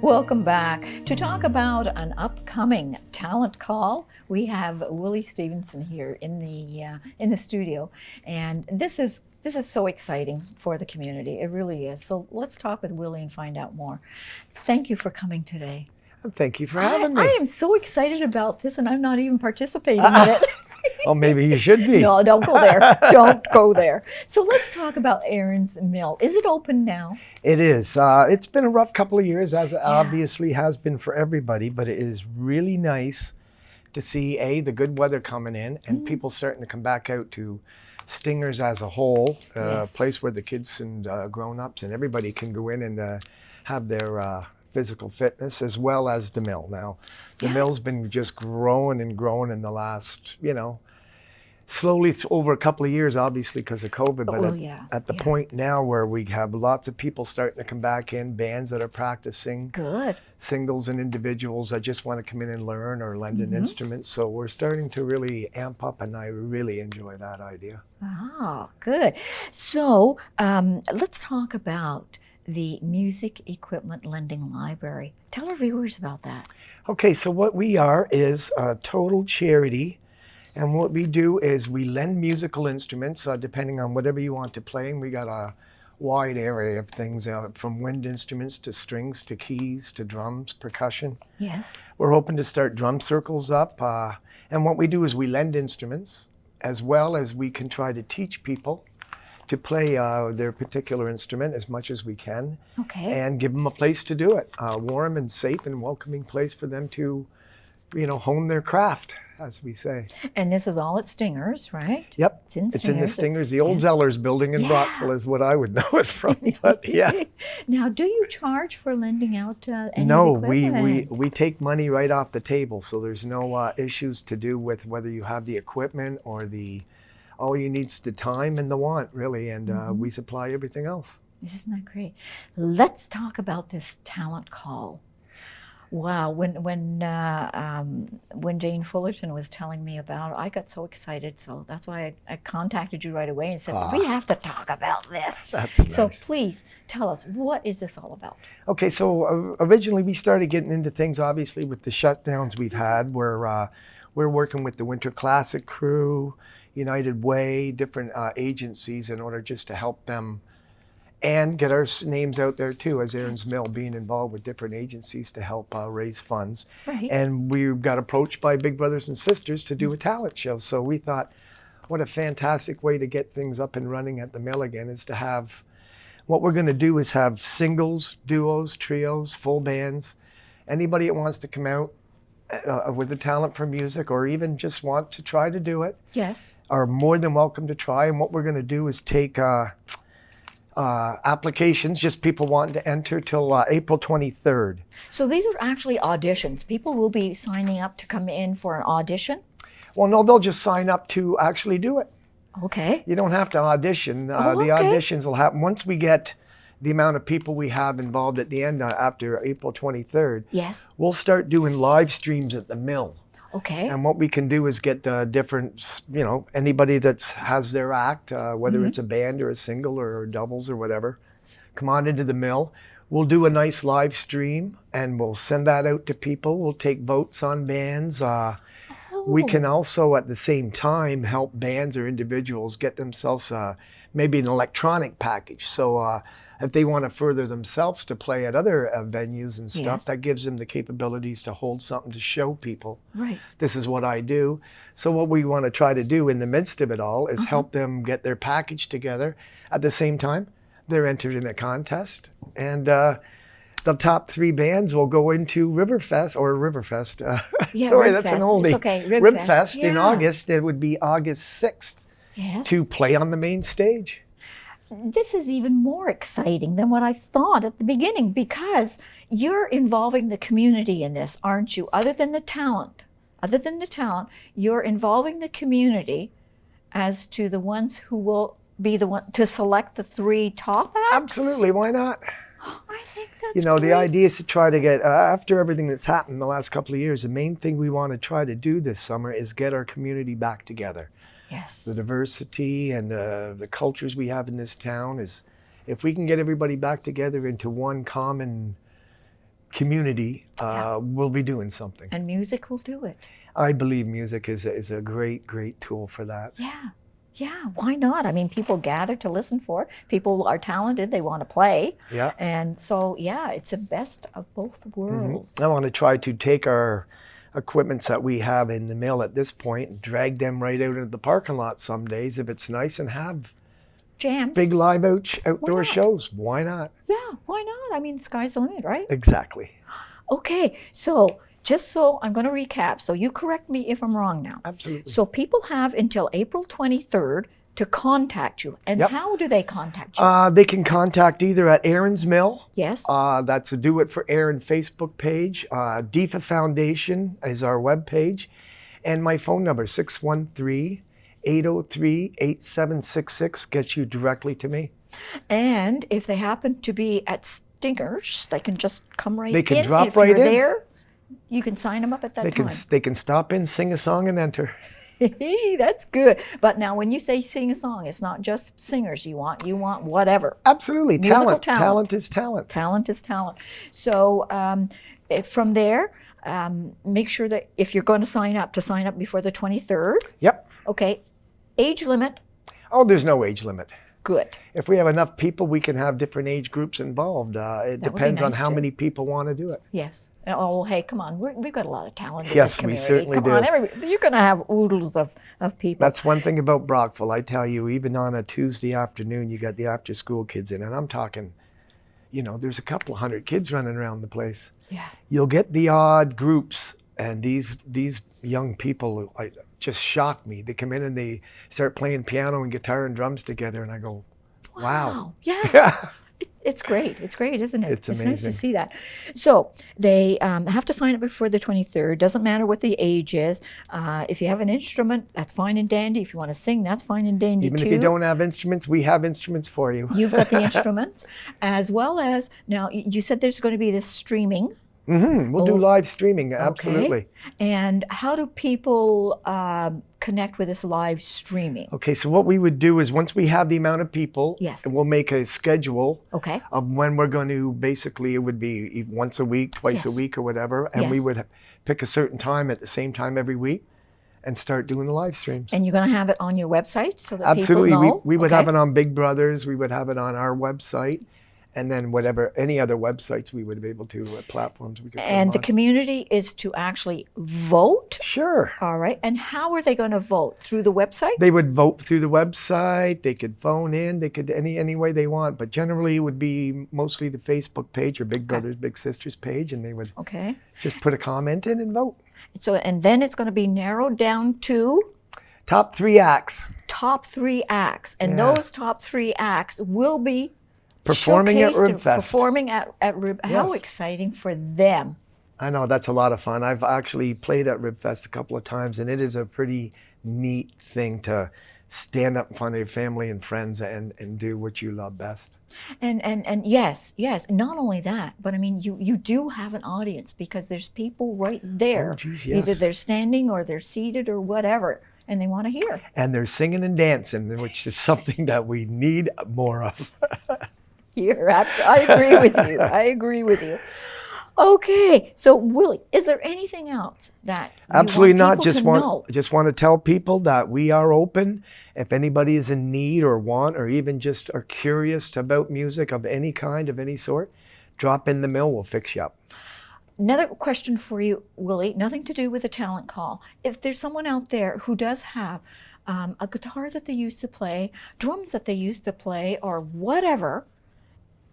Welcome back. To talk about an upcoming talent call, we have Willy Stevenson here in the studio, and this is so exciting for the community. It really is. So let's talk with Willy and find out more. Thank you for coming today. Thank you for having me. I am so excited about this, and I'm not even participating in it. Oh, maybe you should be. No, don't go there. Don't go there. So let's talk about Aaron's Mill. Is it open now? It is. It's been a rough couple of years, as it obviously has been for everybody, but it is really nice to see, the good weather coming in and people starting to come back out to Stingers as a whole, a place where the kids and grown-ups and everybody can go in and have their physical fitness, as well as the mill. Now, the mill's been just growing and growing in the last, slowly over a couple of years, obviously because of COVID, but at the point now where we have lots of people starting to come back in, bands that are practicing, singles and individuals that just want to come in and learn or lend an instrument. So we're starting to really amp up, and I really enjoy that idea. Ah, good. So let's talk about the Music Equipment Lending Library. Tell our viewers about that. Okay, so what we are is a total charity. And what we do is we lend musical instruments, depending on whatever you want to play. And we got a wide area of things, from wind instruments to strings to keys to drums, percussion. Yes. We're hoping to start drum circles up. And what we do is we lend instruments, as well as we can try to teach people to play their particular instrument as much as we can. Okay. And give them a place to do it. A warm and safe and welcoming place for them to, hone their craft, as we say. And this is all at Stingers, right? Yep. It's in Stingers. It's in the Stingers. The old Zellers building in Brockville is what I would know it from. But Now, do you charge for lending out any No, equipment? we take money right off the table. So there's no issues to do with whether you have the equipment or all you need is the time and the want, really. And we supply everything else. Isn't that great? Let's talk about this talent call. Wow, when Jane Fullerton was telling me about it, I got so excited. So that's why I contacted you right away and said, we have to talk about this. That's so nice. Please tell us, what is this all about? Okay, so originally we started getting into things, obviously, with the shutdowns we've had, where we're working with the Winter Classic crew, United Way, different agencies, in order just to help them and get our names out there too, as Aaron's Mill, being involved with different agencies to help raise funds. Right. And we got approached by Big Brothers and Sisters to do a talent show. So we thought, what a fantastic way to get things up and running at the mill again, is to have, what we're going to do is have singles, duos, trios, full bands. Anybody that wants to come out with a talent for music, or even just want to try to do it, are more than welcome to try. And what we're going to do is take applications, just people wanting to enter, till April 23rd. So these are actually auditions. People will be signing up to come in for an audition? Well, no, they'll just sign up to actually do it. Okay. You don't have to audition. The auditions will happen once we get the amount of people we have involved at the end, after April 23rd. Yes. We'll start doing live streams at the mill. Okay. And what we can do is get the different, anybody that has their act, whether it's a band or a single or doubles or whatever, come on into the mill. We'll do a nice live stream and we'll send that out to people. We'll take votes on bands. We can also, at the same time, help bands or individuals get themselves maybe an electronic package. So if they want to further themselves to play at other venues and stuff, that gives them the capabilities to hold something to show people. Right. This is what I do. So what we want to try to do in the midst of it all is help them get their package together. At the same time, they're entered in a contest. And the top 3 bands will go into Ribfest. Sorry, that's an oldie. It's okay. Ribfest in August. It would be August 6th to play on the main stage. This is even more exciting than what I thought at the beginning, because you're involving the community in this, aren't you? Other than the talent, you're involving the community as to the ones who will be the one to select the 3 top acts? Absolutely, why not? I think that's the idea is to try to get, after everything that's happened the last couple of years, the main thing we want to try to do this summer is get our community back together. Yes. The diversity and the cultures we have in this town is, if we can get everybody back together into one common community will be doing something. And music will do it. I believe music is a great, great tool for that. Yeah. Yeah, why not? I mean, people gather to listen for it. People are talented, they want to play. Yeah. And so, yeah, it's the best of both worlds. I want to try to take our equipments that we have in the mill at this point and drag them right out into the parking lot some days if it's nice and have Jams. big live outdoor not? shows. Why not? Yeah, why not? I mean, sky's the limit, right? Exactly. Okay, so just so I'm going to recap. So you correct me if I'm wrong now. Absolutely. So people have until April 23rd to contact you. And Yep. how do they contact you? They can contact either at Aaron's Mill. Yes. That's a Do It For Aaron Facebook page. DEFA Foundation is our web page. And my phone number, 613-803-8766, gets you directly to me. And if they happen to be at Stingers, they can just come right in. They can drop if right you're in. there, you can sign them up at that time. They can stop in, sing a song, and enter. That's good. But now when you say sing a song, it's not just singers you want whatever. Absolutely. Musical talent. Talent is talent. Talent is talent. So from there, make sure that if you're going to sign up before the 23rd. Yep. Okay. Age limit, Oh, there's no age limit. good. If we have enough people, we can have different age groups involved. It would be depends on nice how too. many people want to do it. Yes. Oh, hey, come on. We've got a lot of talent in Yes, this we community. certainly come do. on, you're going to have oodles of people. That's one thing about Brockville. I tell you, even on a Tuesday afternoon, you got the after-school kids in, and I'm talking, there's a couple hundred kids running around the place. Yeah. You'll get the odd groups, and these young people just shock me. They come in and they start playing piano and guitar and drums together, and I go, wow. Yeah. It's great. It's great, isn't it? It's nice to amazing. see that. So they have to sign up before the 23rd. Doesn't matter what the age is. If you have an instrument, that's fine and dandy. If you want to sing, that's fine and dandy Even too. if you don't have instruments, we have instruments for you. You've got the instruments, as well as, now you said there's going to be this streaming. We'll do live streaming, absolutely. Okay. And how do people connect with this live streaming? Okay, so what we would do is once we have the amount of people, Yes. we'll make a schedule Okay. of when we're going to, basically it would be once a week, twice Yes. a week or whatever, and we Yes. would pick a certain time at the same time every week and start doing the live streams. And you're going to have it on your website so that Absolutely, people know? we would Okay. have it on Big Brothers, we would have it on our website, and then any other websites we would be able to, platforms we could put And the them on. community is to actually vote. Sure. All right. And how are they going to vote? Through the website? They would vote through the website. They could phone in. They could any way they want. But generally, it would be mostly the Facebook page or Big Brothers Big Sisters page, and they would Okay. just put a comment in and vote. So, and then it's going to be narrowed down to Top 3 acts top 3 acts. And Yeah. those top 3 acts will be performing at showcased and Ribfest. Performing at Rib. How Yes. exciting for them. I know that's a lot of fun. I've actually played at Ribfest a couple of times, and it is a pretty neat thing to stand up in front of your family and friends and do what you love best. And yes, not only that, but I mean, you do have an audience because there's people right there. Oh, geez, Either yes. they're standing or they're seated or whatever, and they want to hear. And they're singing and dancing, which is something that we need more of. I agree with you. I agree with you. Okay, so Willie, is there anything else that you Absolutely want not. people to know? Just want to tell people that we are open. If anybody is in need or want or even just are curious about music of any kind, of any sort, drop in the mill. We'll fix you up. Another question for you, Willie, nothing to do with a talent call. If there's someone out there who does have a guitar that they used to play, drums that they used to play, or whatever,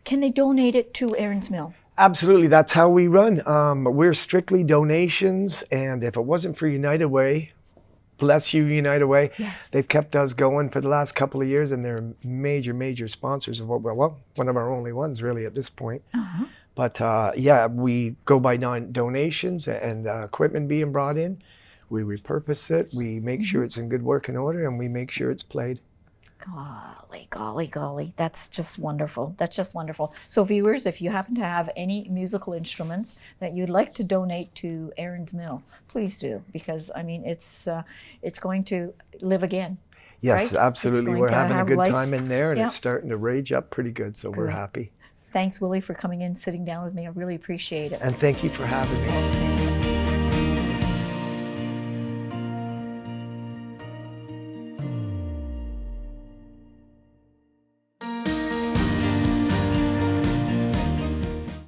can they donate it to Aaron's Mill? Absolutely. That's how we run. We're strictly donations. And if it wasn't for United Way, bless you, United Way. Yes. They've kept us going for the last couple of years, and they're major, major sponsors of one of our only ones really at this point. Uh-huh. But yeah, we go by donations and equipment being brought in. We repurpose it. We make sure it's in good working order, and we make sure it's played. Golly. That's just wonderful. That's just wonderful. So viewers, if you happen to have any musical instruments that you'd like to donate to Aaron's Mill, please do, because I mean, it's going to live again. Yes, right? absolutely. It's We're going to having a have good life. time in there, and Yeah. it's starting to rage up pretty good, so we're happy. Thanks, Willie, for coming in, sitting down with me. I really appreciate it. And thank you for having me.